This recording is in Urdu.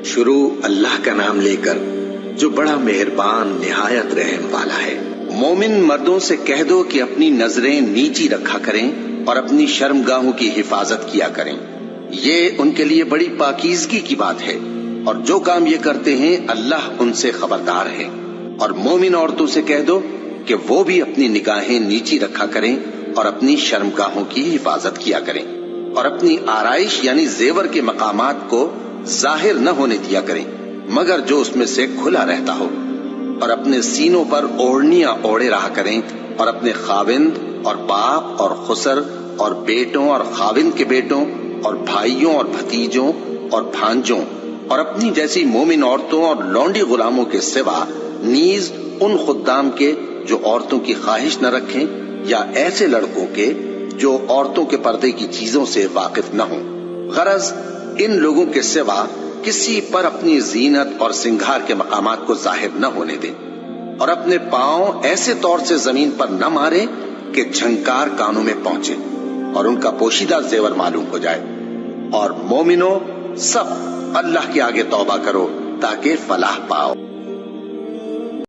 شروع اللہ کا نام لے کر جو بڑا مہربان نہایت رحم والا ہے۔ مومن مردوں سے کہہ دو کہ اپنی نظریں نیچی رکھا کریں اور اپنی شرمگاہوں کی حفاظت کیا کریں، یہ ان کے لیے بڑی پاکیزگی کی بات ہے، اور جو کام یہ کرتے ہیں اللہ ان سے خبردار ہے۔ اور مومن عورتوں سے کہہ دو کہ وہ بھی اپنی نگاہیں نیچی رکھا کریں اور اپنی شرمگاہوں کی حفاظت کیا کریں، اور اپنی آرائش یعنی زیور کے مقامات کو ظاہر نہ ہونے دیا کریں مگر جو اس میں سے کھلا رہتا ہو، اور اپنے سینوں پر اوڑھنیاں اوڑھے رہا کریں، اور اپنے خاوند اور باپ اور خسر اور بیٹوں اور خاوند کے بیٹوں اور بھائیوں اور بھتیجوں اور بھانجوں اور اپنی جیسی مومن عورتوں اور لونڈی غلاموں کے سوا نیز ان خدام کے جو عورتوں کی خواہش نہ رکھیں، یا ایسے لڑکوں کے جو عورتوں کے پردے کی چیزوں سے واقف نہ ہوں۔ غرض ان لوگوں کے سوا کسی پر اپنی زینت اور سنگھار کے مقامات کو ظاہر نہ ہونے دیں، اور اپنے پاؤں ایسے طور سے زمین پر نہ ماریں کہ جھنکار کانوں میں پہنچے اور ان کا پوشیدہ زیور معلوم ہو جائے۔ اور مومنوں سب اللہ کے آگے توبہ کرو تاکہ فلاح پاؤ۔